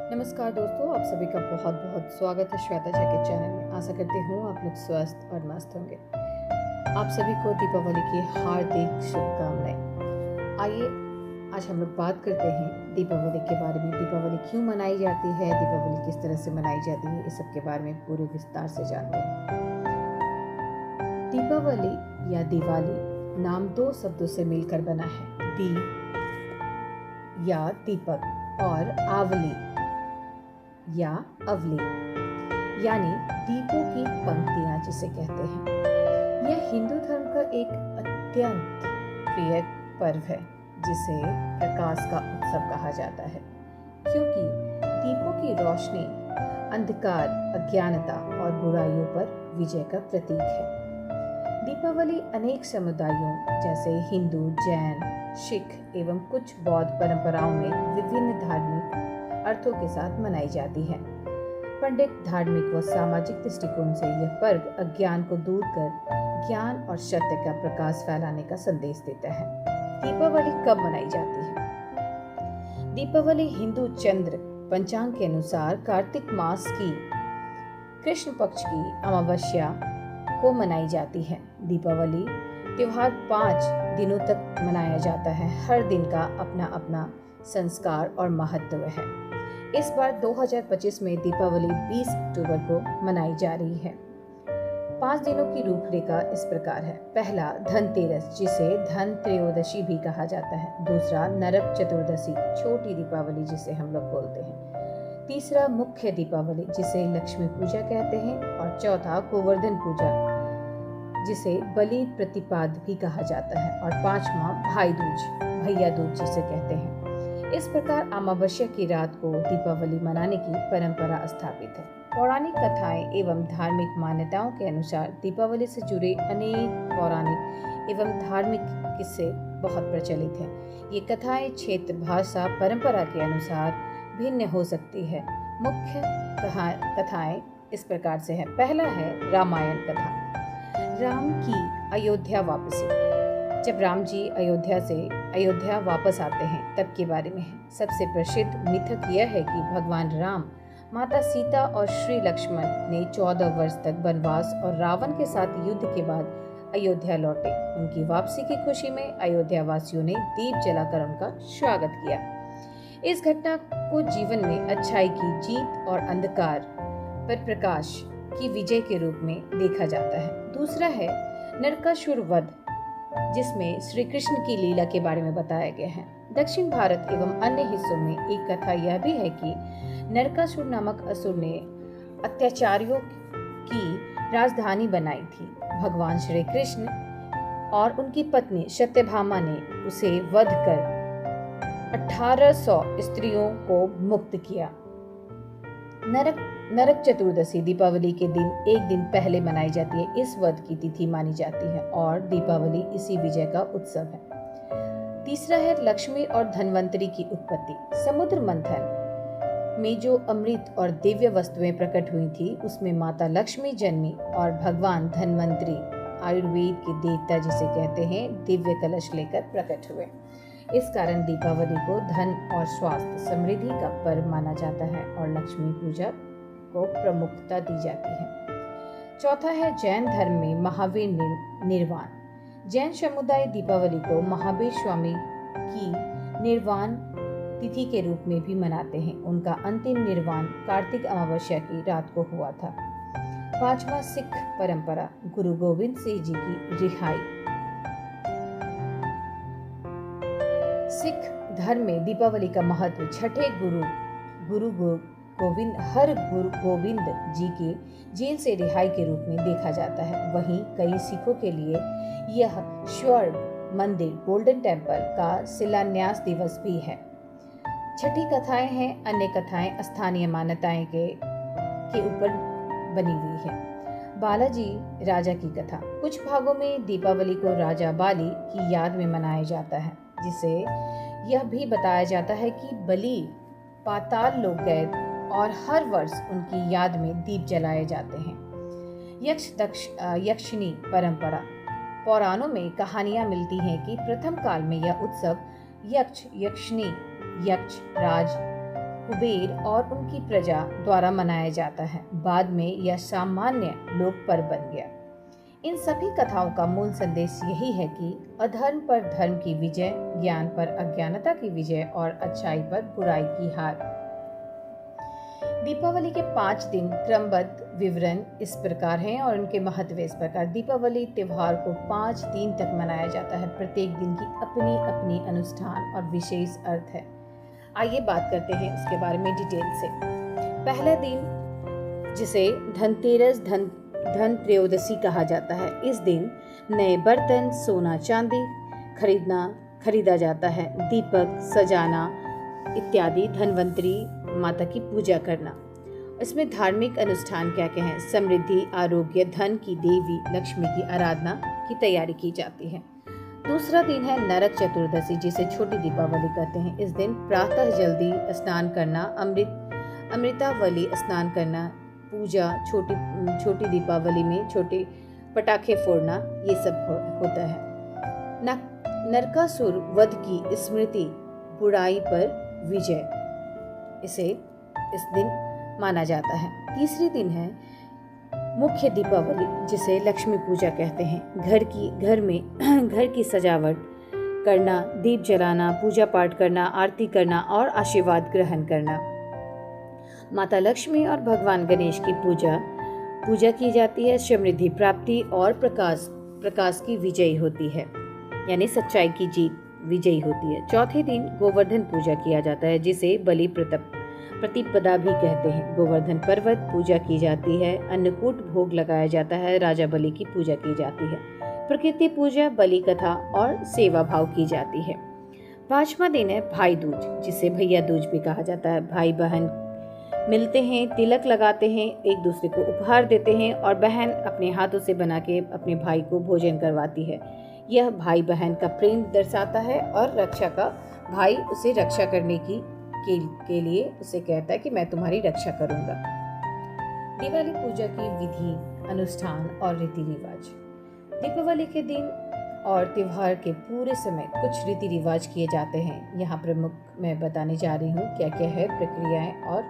नमस्कार दोस्तों, आप सभी का बहुत बहुत स्वागत है श्वेता झा के चैनल में। आशा करती हूँ आप लोग स्वस्थ और मस्त होंगे। आप सभी को दीपावली की हार्दिक शुभकामनाएं। आइए आज हम लोग बात करते हैं दीपावली के बारे में। दीपावली क्यों मनाई जाती है, दीपावली किस तरह से मनाई जाती है, इस सब के बारे में पूरे विस्तार से जानते हैं। दीपावली या दिवाली नाम दो शब्दों से मिलकर बना है, दीप या दीपक और आवली या अवली, यानी दीपों की पंक्तियां जिसे कहते हैं। यह हिंदू धर्म का एक अत्यंत प्रिय पर्व है जिसे प्रकाश का उत्सव कहा जाता है, क्योंकि दीपों की रोशनी अंधकार, अज्ञानता और बुराइयों पर विजय का प्रतीक है। दीपावली अनेक समुदायों जैसे हिंदू, जैन, सिख एवं कुछ बौद्ध परंपराओं में विभिन्न धार्मिक अर्थों के साथ मनाई जाती है। पंडित धार्मिक व सामाजिक दृष्टिकोण से यह पर्व अज्ञान को दूर कर ज्ञान और सत्य का प्रकाश फैलाने का संदेश देता है। दीपावली कब मनाई जाती है? दीपावली हिंदू चंद्र पंचांग के अनुसार कार्तिक मास की कृष्ण पक्ष की अमावस्या को मनाई जाती है। दीपावली त्योहार 5 दिनों तक मनाया जाता है। हर दिन का अपना अपना संस्कार और महत्व है। इस बार 2025 में दीपावली 20 अक्टूबर को मनाई जा रही है। 5 दिनों की रूपरेखा इस प्रकार है। पहला धनतेरस, जिसे धन त्रयोदशी भी कहा जाता है। दूसरा नरक चतुर्दशी, छोटी दीपावली जिसे हम लोग बोलते हैं। तीसरा मुख्य दीपावली, जिसे लक्ष्मी पूजा कहते हैं। और चौथा गोवर्धन पूजा, जिसे बलि प्रतिपाद भी कहा जाता है। और 5वां भाई दूज, भैया दूज जिसे कहते हैं। इस प्रकार अमावस्या की रात को दीपावली मनाने की परंपरा स्थापित है। पौराणिक कथाएं एवं धार्मिक मान्यताओं के अनुसार दीपावली से जुड़े अनेक पौराणिक एवं धार्मिक किस्से बहुत प्रचलित हैं। ये कथाएं क्षेत्र, भाषा, परंपरा के अनुसार भिन्न हो सकती है। मुख्य कथाएं इस प्रकार से है। पहला है रामायण कथा, राम की अयोध्या वापसी। जब राम जी अयोध्या वापस आते हैं तब के बारे में है। सबसे प्रसिद्ध मिथक यह है कि भगवान राम, माता सीता और श्री लक्ष्मण ने 14 वर्ष तक वनवास और रावण के साथ युद्ध के बाद अयोध्या लौटे। उनकी वापसी की खुशी में अयोध्या वासियों ने दीप जलाकर उनका स्वागत किया। इस घटना को जीवन में अच्छाई की जीत और अंधकार पर प्रकाश की विजय के रूप में देखा जाता है। दूसरा है नरकासुर वध, जिसमें श्री कृष्ण की लीला के बारे में बताया गया है। दक्षिण भारत एवं अन्य हिस्सों में एक कथा यह भी है कि नरकासुर नामक असुर ने अत्याचारियों की राजधानी बनाई थी। भगवान श्री कृष्ण और उनकी पत्नी सत्यभामा ने उसे वध कर 1800 स्त्रियों को मुक्त किया। नरक चतुर्दशी दीपावली के दिन एक दिन पहले मनाई जाती है। इस वध की तिथि मानी जाती है और दीपावली इसी विजय का उत्सव है। तीसरा है लक्ष्मी और धनवंतरी की उत्पत्ति। समुद्र मंथन में जो अमृत और दिव्य वस्तुएं प्रकट हुई थी, उसमें माता लक्ष्मी जन्मी और भगवान धनवंतरी, आयुर्वेद के देवता जिसे कहते हैं, दिव्य कलश लेकर प्रकट हुए। इस कारण दीपावली को धन और स्वास्थ्य समृद्धि का पर्व माना जाता है और लक्ष्मी पूजा को प्रमुखता दी जाती है। चौथा है जैन धर्म में महावीर निर्वाण। जैन समुदाय दीपावली को महावीर स्वामी की निर्वाण तिथि के रूप में भी मनाते हैं। उनका अंतिम निर्वाण कार्तिक अमावस्या की रात को हुआ था। 5वां सिख परंपरा, गुरु गोविंद सिंह जी की रिहाई। सिख धर्म में दीपावली का महत्व छठे गुरु गोविंद जी के जेल से रिहाई के रूप में देखा जाता है। वहीं कई सिखों के लिए यह स्वर्ण मंदिर, गोल्डन टेम्पल का शिलान्यास दिवस भी है। छठी कथाएं हैं। अन्य कथाएं स्थानीय मान्यताएं के ऊपर बनी हुई है। बालाजी राजा की कथा। कुछ भागों में दीपावली को राजा बाली की याद में मनाया जाता है, जिसे यह भी बताया जाता है कि बलि पाताल लोक गए और हर वर्ष उनकी याद में दीप जलाए जाते हैं। यक्षिणी परंपरा। पुराणों में कहानियां मिलती हैं कि प्रथम काल में यह उत्सव यक्ष, यक्षिणी, यक्ष राज कुबेर और उनकी प्रजा द्वारा मनाया जाता है। बाद में यह सामान्य लोक पर्व बन गया। इन सभी कथाओं का मूल संदेश यही है कि अधर्म पर धर्म की विजय, ज्ञान पर अज्ञानता की विजय और अच्छाई पर बुराई की हार। दीपावली के 5 दिन क्रमबद्ध विवरण इस प्रकार हैं और उनके महत्व इस प्रकार। दीपावली त्योहार को 5 दिन तक मनाया जाता है। प्रत्येक दिन की अपनी अपनी अनुष्ठान और विशेष अर्थ है। आइए बात करते हैं उसके बारे में डिटेल से। पहला दिन, जिसे धनतेरस धन त्रयोदशी कहा जाता है, इस दिन नए बर्तन, सोना चांदी खरीदा जाता है। दीपक सजाना इत्यादि, धनवंतरी माता की पूजा करना। इसमें धार्मिक अनुष्ठान क्या क्या है? समृद्धि, आरोग्य, धन की देवी लक्ष्मी की आराधना की तैयारी की जाती है। दूसरा दिन है नरक चतुर्दशी, जिसे छोटी दीपावली कहते हैं। इस दिन प्रातः जल्दी स्नान करना, अमृतावली स्नान करना, पूजा, छोटी दीपावली में छोटे पटाखे फोड़ना, ये सब होता है। नरकासुर वध की स्मृति, बुराई पर विजय, इसे इस दिन माना जाता है। तीसरे दिन है मुख्य दीपावली, जिसे लक्ष्मी पूजा कहते हैं। घर की सजावट करना, दीप जलाना, पूजा पाठ करना, आरती करना और आशीर्वाद ग्रहण करना। माता लक्ष्मी और भगवान गणेश की पूजा की जाती है। समृद्धि, प्राप्ति और प्रकाश की विजय होती है, यानी सच्चाई की जीत विजयी होती है। चौथे दिन गोवर्धन पूजा किया जाता है, जिसे बलि प्रतिपदा भी कहते हैं। गोवर्धन पर्वत पूजा की जाती है। अन्नकूट भोग लगाया जाता है। राजा बलि की पूजा की जाती है। प्रकृति पूजा, बलि कथा और सेवा भाव की जाती है। 5वां दिन है भाई दूज, जिसे भैया दूज भी कहा जाता है। भाई बहन मिलते हैं, तिलक लगाते हैं, एक दूसरे को उपहार देते हैं और बहन अपने हाथों से बना के अपने भाई को भोजन करवाती है। यह भाई बहन का प्रेम दर्शाता है और रक्षा का, भाई उसे रक्षा करने के लिए उसे कहता है कि मैं तुम्हारी रक्षा करूंगा। दिवाली पूजा की विधि, अनुष्ठान और रीति रिवाज। दीपावली के दिन और त्योहार के पूरे समय कुछ रीति रिवाज किए जाते हैं। यहाँ प्रमुख मैं बताने जा रही हूँ क्या क्या है प्रक्रियाएं, और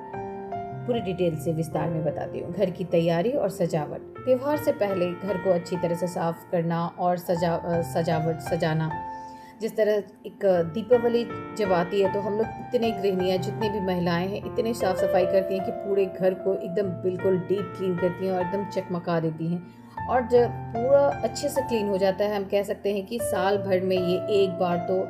पूरी डिटेल से विस्तार में बताती हूँ। घर की तैयारी और सजावट। त्योहार से पहले घर को अच्छी तरह से साफ करना और सजाना। जिस तरह एक दीपावली जब आती है तो हम लोग इतने गृहिणियाँ, जितनी भी महिलाएं हैं, इतने साफ सफाई करती हैं कि पूरे घर को एकदम बिल्कुल डीप क्लीन करती हैं और एकदम चकमका देती हैं। और जब पूरा अच्छे से क्लीन हो जाता है, हम कह सकते हैं कि साल भर में ये एक बार तो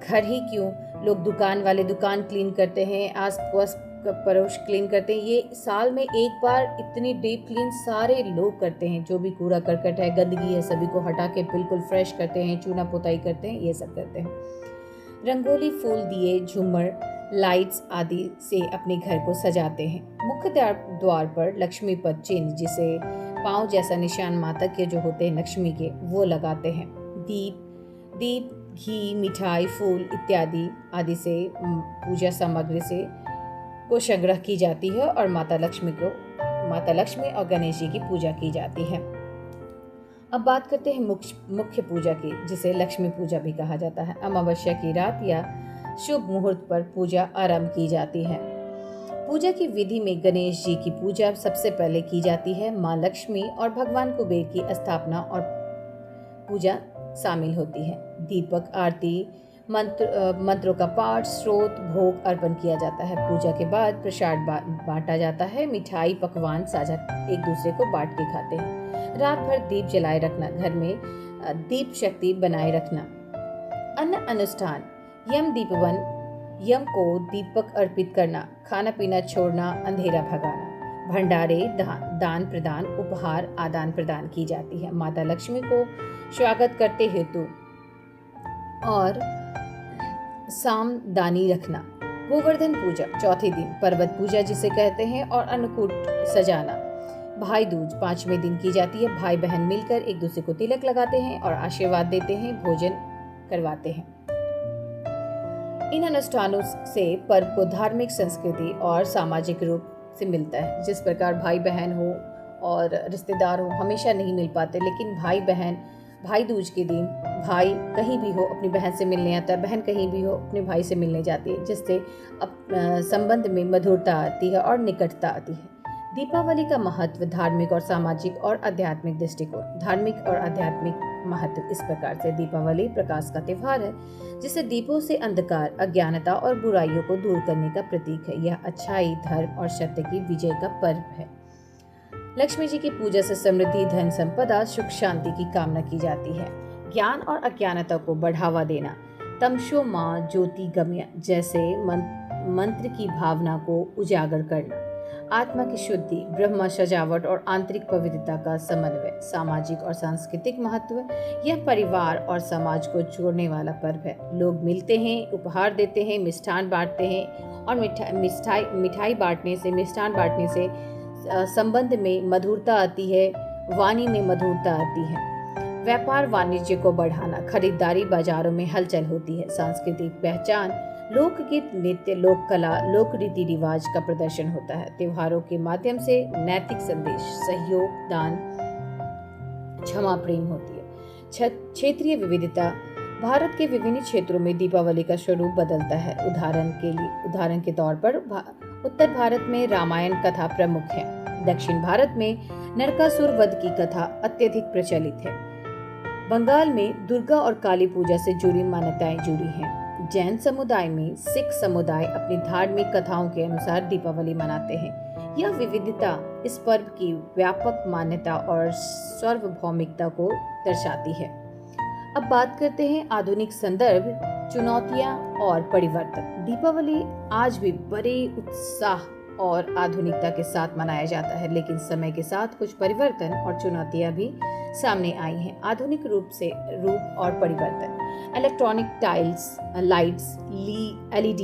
घर ही क्यों, लोग दुकान वाले दुकान क्लीन करते हैं, आस पास पड़ोस क्लीन करते हैं। ये साल में एक बार इतनी डीप क्लीन सारे लोग करते हैं। जो भी कूड़ा करकट है, गंदगी है, सभी को हटा के बिल्कुल फ्रेश करते हैं, चूना पुताई करते हैं, ये सब करते हैं। रंगोली, फूल, दिए, झूमर, लाइट्स आदि से अपने घर को सजाते हैं। मुख्य द्वार पर लक्ष्मी पद चिन्ह, जिसे पांव जैसा निशान माता के जो होते हैं लक्ष्मी के, वो लगाते हैं। दीप, घी, मिठाई, फूल इत्यादि आदि से पूजा सामग्री से को संग्रह की जाती है और माता लक्ष्मी और गणेश जी की पूजा की जाती है। अब बात करते हैं मुख्य पूजा की, जिसे लक्ष्मी पूजा भी कहा जाता है। अमावस्या की रात या शुभ मुहूर्त पर पूजा आरंभ की जाती है। पूजा की विधि में गणेश जी की पूजा सबसे पहले की जाती है। माँ लक्ष्मी और भगवान कुबेर की स्थापना और पूजा शामिल होती है। दीपक, आरती, मंत्रों का पाठ, स्रोत, भोग अर्पण किया जाता है। पूजा के बाद प्रसाद बांटा जाता है। मिठाई, पकवान साझा एक दूसरे को बांट के खाते हैं। रात भर दीप जलाए रखना, घर में दीप शक्ति बनाए रखना। अन्य अनुष्ठान, यम को दीपक अर्पित करना, खाना पीना छोड़ना, अंधेरा भगाना। भंडारे, दान प्रदान, उपहार आदान प्रदान की जाती है। माता लक्ष्मी को स्वागत करते हेतु और सामदानी रखना। गोवर्धन पूजा, चौथे दिन पर्वत पूजा जिसे कहते हैं, और अन्नकूट सजाना। भाई दूज 5वें दिन की जाती है। भाई बहन मिलकर एक दूसरे को तिलक लगाते हैं और आशीर्वाद देते हैं, भोजन करवाते हैं। इन अनुष्ठानों से पर्व को धार्मिक, संस्कृति और सामाजिक रूप से मिलता है। जिस प्रकार भाई बहन हो और रिश्तेदार हो हमेशा नहीं मिल पाते, लेकिन भाई बहन भाई दूज के दिन भाई कहीं भी हो अपनी बहन से मिलने आता है, बहन कहीं भी हो अपने भाई से मिलने जाती है, जिससे संबंध में मधुरता आती है और निकटता आती है। दीपावली का महत्व धार्मिक और सामाजिक और आध्यात्मिक दृष्टिकोण। धार्मिक और आध्यात्मिक महत्व इस प्रकार से: दीपावली प्रकाश का त्योहार है, जिसे दीपों से अंधकार, अज्ञानता और बुराइयों को दूर करने का प्रतीक है। यह अच्छाई, धर्म और सत्य की विजय का पर्व है। लक्ष्मी जी की पूजा से समृद्धि, धन संपदा, सुख शांति की कामना की जाती है। ज्ञान और अज्ञानता को बढ़ावा देना, तमसो मा ज्योतिर्गमय जैसे मंत्र की भावना को उजागर करना, आत्मा की शुद्धि, ब्रह्म सजावट और आंतरिक पवित्रता का समन्वय। सामाजिक और सांस्कृतिक महत्व, यह परिवार और समाज को जोड़ने वाला पर्व है। लोग मिलते हैं, उपहार देते हैं, मिष्ठान बांटते हैं और मिष्ठान बांटने से संबंध में मधुरता आती है, वाणी में मधुरता आती है। व्यापार वाणिज्य को बढ़ाना, खरीदारी, बाजारों में हलचल होती है। सांस्कृतिक पहचान, लोकगीत, नृत्य, लोक कला, लोक रीति रिवाज का प्रदर्शन होता है। त्योहारों के माध्यम से नैतिक संदेश, सहयोग, दान, क्षमा, प्रेम होती है। क्षेत्रीय विविधता, भारत के विभिन्न क्षेत्रों में दीपावली का स्वरूप बदलता है। उदाहरण के तौर पर उत्तर भारत में रामायण कथा प्रमुख है। दक्षिण भारत में नरकासुर वध की कथा अत्यधिक प्रचलित है। बंगाल में दुर्गा और काली पूजा से जुड़ी मान्यताएं जुड़ी हैं। जैन समुदाय में सिख समुदाय अपनी धार्मिक कथाओं के अनुसार दीपावली मनाते हैं। यह विविधता इस पर्व की व्यापक मान्यता और सार्वभौमिकता को दर्शाती है। अब बात करते हैं आधुनिक संदर्भ, चुनौतियां और परिवर्तन। दीपावली आज भी बड़े उत्साह और आधुनिकता के साथ मनाया जाता है, लेकिन समय के साथ कुछ परिवर्तन और चुनौतियां भी सामने आई हैं। आधुनिक रूप और परिवर्तन, इलेक्ट्रॉनिक टाइल्स, लाइट्स, LED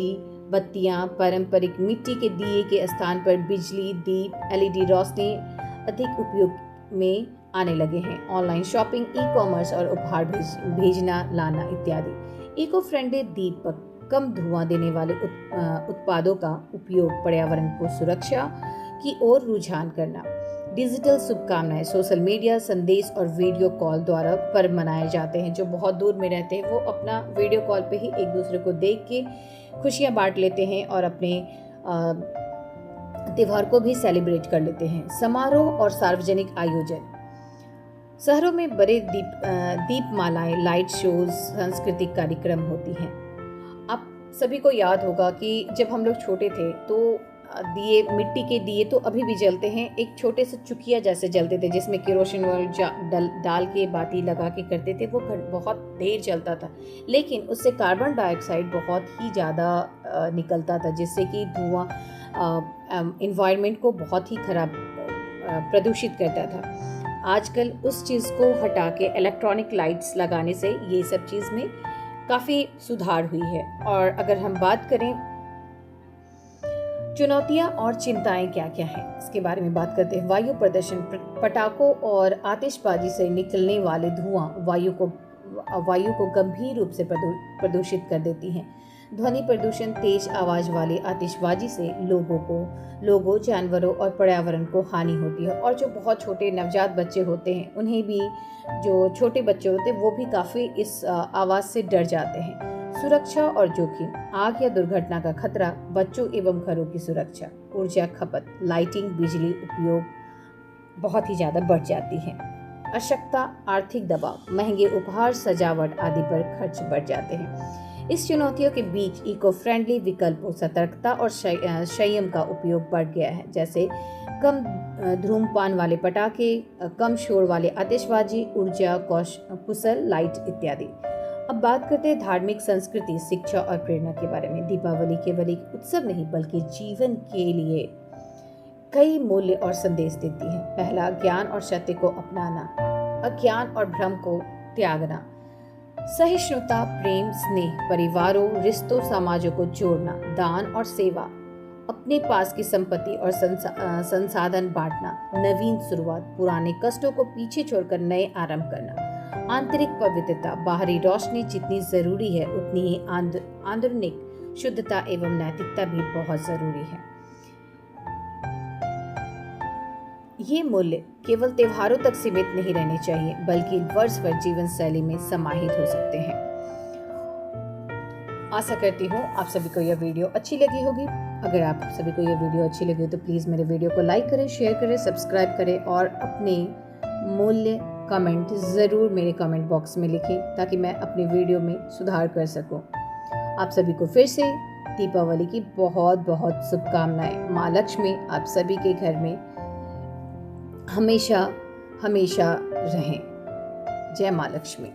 बत्तियां, पारंपरिक मिट्टी के दिए के स्थान पर बिजली, दीप, LED रोशनी अधिक उपयोग में आने लगे हैं। ऑनलाइन शॉपिंग, ई-कॉमर्स और उपहार भेजना लाना इत्यादि। इको फ्रेंडली दीपक, कम धुआं देने वाले उत्पादों का उपयोग, पर्यावरण को सुरक्षा की ओर रुझान करना। डिजिटल शुभकामनाएं, सोशल मीडिया संदेश और वीडियो कॉल द्वारा पर्व मनाए जाते हैं। जो बहुत दूर में रहते हैं वो अपना वीडियो कॉल पे ही एक दूसरे को देख के खुशियां बांट लेते हैं और अपने त्योहार को भी सेलिब्रेट कर लेते हैं। समारोह और सार्वजनिक आयोजन, शहरों में बड़े दीपमालाएं, लाइट शोज, सांस्कृतिक कार्यक्रम होती हैं। आप सभी को याद होगा कि जब हम लोग छोटे थे तो दिए, मिट्टी के दिए तो अभी भी जलते हैं। एक छोटे से चुकिया जैसे जलते थे जिसमें केरोसिन ऑयल डाल के बाती लगा के करते थे। वो बहुत देर जलता था, लेकिन उससे कार्बन डाइऑक्साइड बहुत ही ज़्यादा निकलता था, जिससे कि धुआं एनवायरनमेंट को बहुत ही खराब प्रदूषित करता था। आजकल उस चीज़ को हटा के इलेक्ट्रॉनिक लाइट्स लगाने से ये सब चीज़ में काफ़ी सुधार हुई है। और अगर हम बात करें चुनौतियां और चिंताएं क्या क्या हैं, इसके बारे में बात करते हैं। वायु प्रदूषण, पटाखों और आतिशबाजी से निकलने वाले धुआं वायु को गंभीर रूप से प्रदूषित कर देती हैं। ध्वनि प्रदूषण, तेज आवाज वाली आतिशबाजी से लोगों, जानवरों और पर्यावरण को हानि होती है। और जो बहुत छोटे नवजात बच्चे होते हैं, उन्हें भी, जो छोटे बच्चे होते हैं वो भी काफ़ी इस आवाज़ से डर जाते हैं। सुरक्षा और जोखिम, आग या दुर्घटना का खतरा, बच्चों एवं घरों की सुरक्षा। ऊर्जा खपत, लाइटिंग, बिजली उपयोग बहुत ही ज़्यादा बढ़ जाती है। आवश्यकता, आर्थिक दबाव, महंगे उपहार, सजावट आदि पर खर्च बढ़ जाते हैं। इस चुनौतियों के बीच इको फ्रेंडली विकल्पों, सतर्कता और संयम का उपयोग बढ़ गया है, जैसे कम धूम्रपान वाले पटाखे, कम शोर वाले आतिशबाजी, ऊर्जा कुशल लाइट इत्यादि। अब बात करते हैं धार्मिक, संस्कृति, शिक्षा और प्रेरणा के बारे में। दीपावली केवल एक उत्सव नहीं बल्कि जीवन के लिए कई मूल्य और संदेश देती है। पहला, ज्ञान और सत्य को अपनाना, अज्ञान और भ्रम को त्यागना, सहिष्णुता, प्रेम, स्नेह, परिवारों, रिश्तों, समाजों को जोड़ना, दान और सेवा, अपने पास की संपत्ति और संसाधन बांटना, नवीन शुरुआत, पुराने कष्टों को पीछे छोड़कर नए आरंभ करना, आंतरिक पवित्रता, बाहरी रोशनी जितनी जरूरी है उतनी ही आंतरिक शुद्धता एवं नैतिकता भी बहुत जरूरी है। ये मूल्य केवल त्योहारों तक सीमित नहीं रहने चाहिए, बल्कि वर्ष भर जीवन शैली में समाहित हो सकते हैं। आशा करती हूँ आप सभी को यह वीडियो अच्छी लगी होगी। अगर आप सभी को यह वीडियो अच्छी लगी हो तो प्लीज़ मेरे वीडियो को लाइक करें, शेयर करें, सब्सक्राइब करें और अपने मूल्य कमेंट ज़रूर मेरे कमेंट बॉक्स में लिखें ताकि मैं अपनी वीडियो में सुधार कर सकूं। आप सभी को फिर से दीपावली की बहुत बहुत शुभकामनाएं। माँ लक्ष्मी आप सभी के घर में हमेशा हमेशा रहें। जय माँ लक्ष्मी।